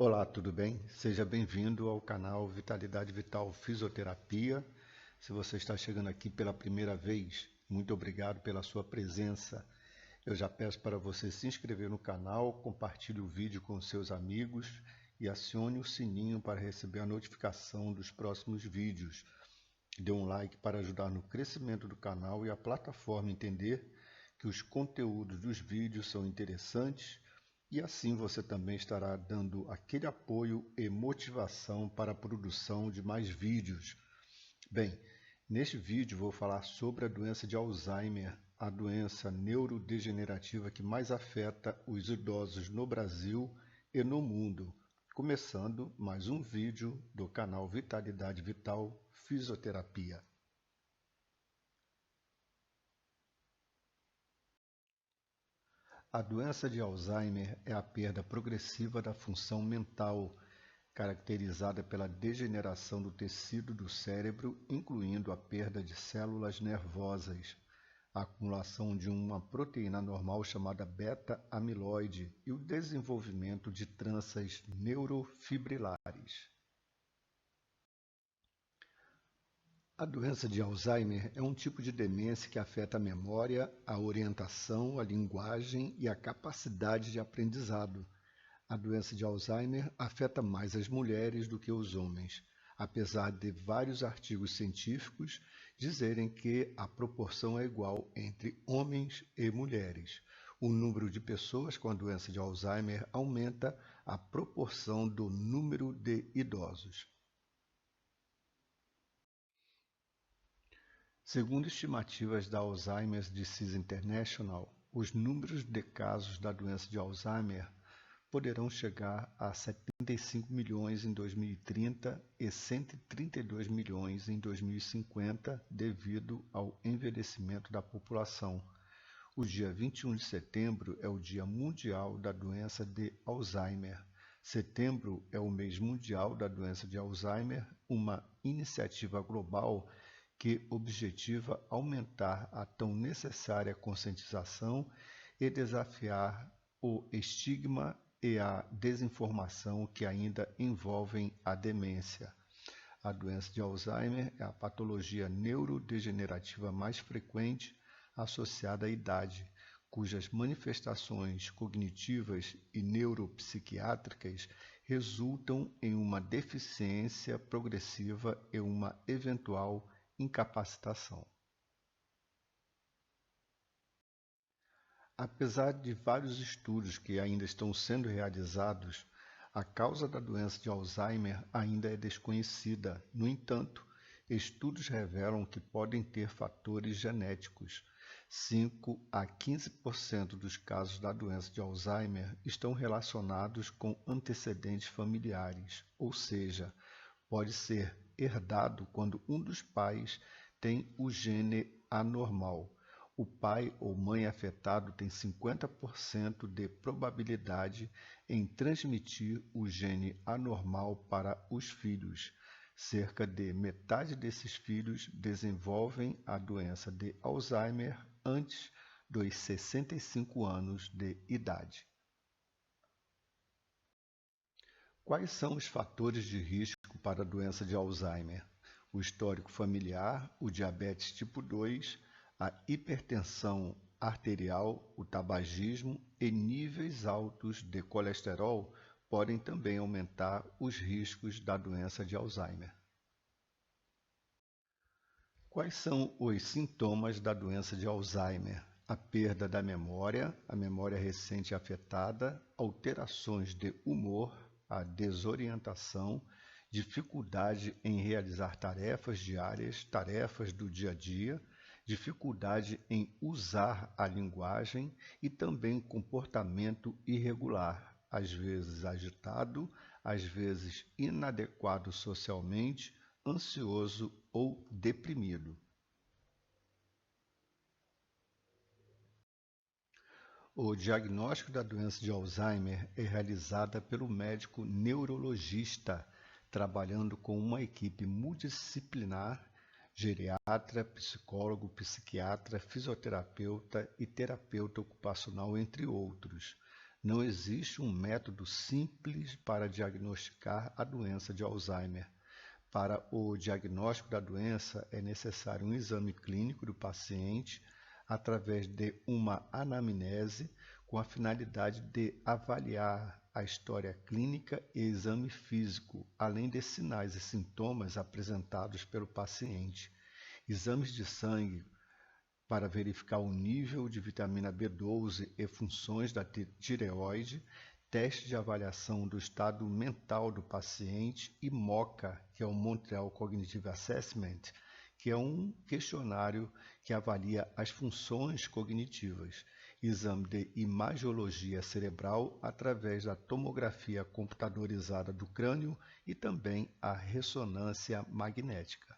Olá, tudo bem? Seja bem-vindo ao canal Vitalidade Vital Fisioterapia. Se você está chegando aqui pela primeira vez, muito obrigado pela sua presença. Eu já peço para você se inscrever no canal, compartilhe o vídeo com seus amigos e acione o sininho para receber a notificação dos próximos vídeos. Dê um like para ajudar no crescimento do canal e a plataforma entender que os conteúdos dos vídeos são interessantes e assim você também estará dando aquele apoio e motivação para a produção de mais vídeos. Bem, neste vídeo vou falar sobre a doença de Alzheimer, a doença neurodegenerativa que mais afeta os idosos no Brasil e no mundo. Começando mais um vídeo do canal Vitalidade Vital Fisioterapia. A doença de Alzheimer é a perda progressiva da função mental, caracterizada pela degeneração do tecido do cérebro, incluindo a perda de células nervosas, a acumulação de uma proteína normal chamada beta-amiloide e o desenvolvimento de tranças neurofibrilares. A doença de Alzheimer é um tipo de demência que afeta a memória, a orientação, a linguagem e a capacidade de aprendizado. A doença de Alzheimer afeta mais as mulheres do que os homens, apesar de vários artigos científicos dizerem que a proporção é igual entre homens e mulheres. O número de pessoas com a doença de Alzheimer aumenta a proporção do número de idosos. Segundo estimativas da Alzheimer's Disease International, os números de casos da doença de Alzheimer poderão chegar a 75 milhões em 2030 e 132 milhões em 2050 devido ao envelhecimento da população. O dia 21 de setembro é o Dia Mundial da Doença de Alzheimer. Setembro é o mês mundial da doença de Alzheimer, uma iniciativa global que objetiva aumentar a tão necessária conscientização e desafiar o estigma e a desinformação que ainda envolvem a demência. A doença de Alzheimer é a patologia neurodegenerativa mais frequente associada à idade, cujas manifestações cognitivas e neuropsiquiátricas resultam em uma deficiência progressiva e uma eventual incapacitação. Apesar de vários estudos que ainda estão sendo realizados, a causa da doença de Alzheimer ainda é desconhecida. No entanto, estudos revelam que podem ter fatores genéticos. 5 a 15% dos casos da doença de Alzheimer estão relacionados com antecedentes familiares, ou seja, pode ser herdado quando um dos pais tem o gene anormal. O pai ou mãe afetado tem 50% de probabilidade em transmitir o gene anormal para os filhos. Cerca de metade desses filhos desenvolvem a doença de Alzheimer antes dos 65 anos de idade. Quais são os fatores de risco para a doença de Alzheimer? O histórico familiar, o diabetes tipo 2, a hipertensão arterial, o tabagismo e níveis altos de colesterol podem também aumentar os riscos da doença de Alzheimer. Quais são os sintomas da doença de Alzheimer? A perda da memória, a memória recente afetada, alterações de humor, a desorientação, dificuldade em realizar tarefas diárias, tarefas do dia a dia, dificuldade em usar a linguagem e também comportamento irregular, às vezes agitado, às vezes inadequado socialmente, ansioso ou deprimido. O diagnóstico da doença de Alzheimer é realizado pelo médico neurologista, trabalhando com uma equipe multidisciplinar, geriatra, psicólogo, psiquiatra, fisioterapeuta e terapeuta ocupacional, entre outros. Não existe um método simples para diagnosticar a doença de Alzheimer. Para o diagnóstico da doença, é necessário um exame clínico do paciente através de uma anamnese com a finalidade de avaliar a história clínica e exame físico, além de sinais e sintomas apresentados pelo paciente. Exames de sangue para verificar o nível de vitamina B12 e funções da tireoide, teste de avaliação do estado mental do paciente e MoCA, que é o Montreal Cognitive Assessment, que é um questionário que avalia as funções cognitivas, exame de imagiologia cerebral através da tomografia computadorizada do crânio e também a ressonância magnética.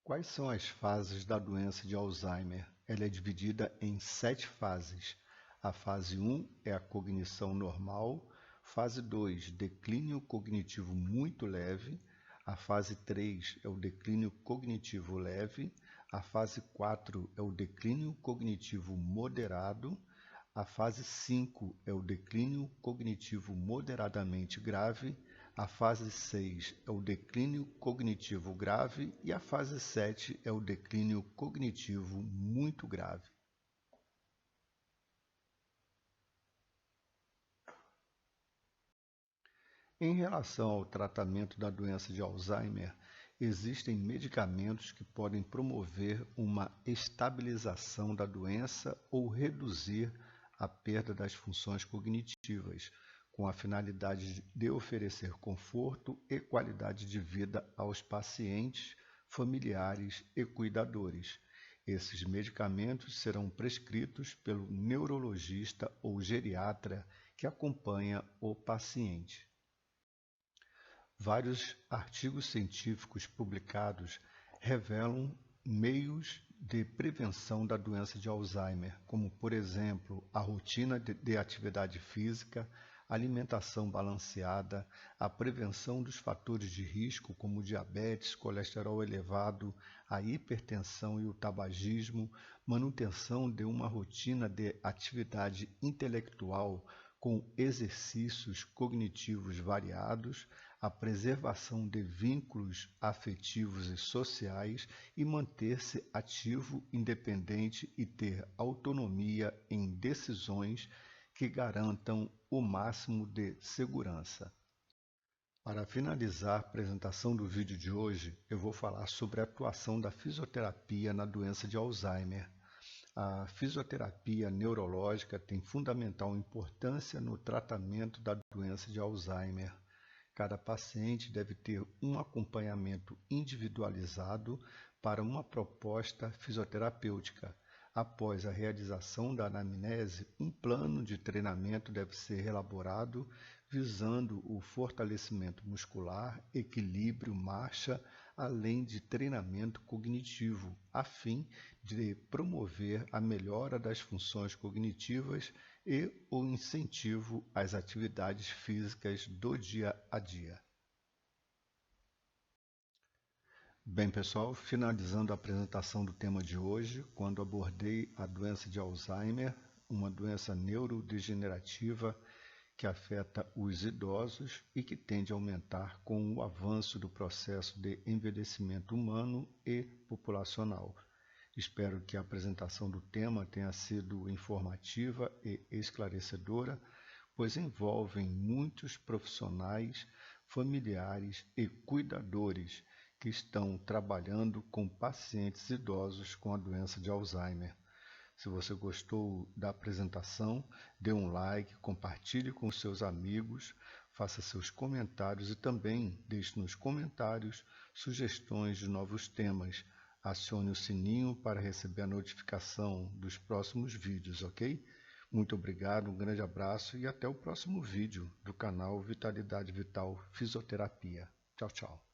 Quais são as fases da doença de Alzheimer? Ela é dividida em 7 fases. A fase 1 é a cognição normal, fase 2, declínio cognitivo muito leve, a fase 3 é o declínio cognitivo leve, a fase 4 é o declínio cognitivo moderado, a fase 5 é o declínio cognitivo moderadamente grave, a fase 6 é o declínio cognitivo grave e a fase 7 é o declínio cognitivo muito grave. Em relação ao tratamento da doença de Alzheimer, existem medicamentos que podem promover uma estabilização da doença ou reduzir a perda das funções cognitivas, com a finalidade de oferecer conforto e qualidade de vida aos pacientes, familiares e cuidadores. Esses medicamentos serão prescritos pelo neurologista ou geriatra que acompanha o paciente. Vários artigos científicos publicados revelam meios de prevenção da doença de Alzheimer, como, por exemplo, a rotina de atividade física, alimentação balanceada, a prevenção dos fatores de risco, como diabetes, colesterol elevado, a hipertensão e o tabagismo, manutenção de uma rotina de atividade intelectual com exercícios cognitivos variados, a preservação de vínculos afetivos e sociais e manter-se ativo, independente e ter autonomia em decisões que garantam o máximo de segurança. Para finalizar a apresentação do vídeo de hoje, eu vou falar sobre a atuação da fisioterapia na doença de Alzheimer. A fisioterapia neurológica tem fundamental importância no tratamento da doença de Alzheimer. Cada paciente deve ter um acompanhamento individualizado para uma proposta fisioterapêutica. Após a realização da anamnese, um plano de treinamento deve ser elaborado visando o fortalecimento muscular, equilíbrio, marcha, além de treinamento cognitivo, a fim de promover a melhora das funções cognitivas e o incentivo às atividades físicas do dia a dia. Bem, pessoal, finalizando a apresentação do tema de hoje, quando abordei a doença de Alzheimer, uma doença neurodegenerativa que afeta os idosos e que tende a aumentar com o avanço do processo de envelhecimento humano e populacional. Espero que a apresentação do tema tenha sido informativa e esclarecedora, pois envolvem muitos profissionais, familiares e cuidadores que estão trabalhando com pacientes idosos com a doença de Alzheimer. Se você gostou da apresentação, dê um like, compartilhe com seus amigos, faça seus comentários e também deixe nos comentários sugestões de novos temas. Acione o sininho para receber a notificação dos próximos vídeos, ok? Muito obrigado, um grande abraço e até o próximo vídeo do canal Vitalidade Vital Fisioterapia. Tchau, tchau.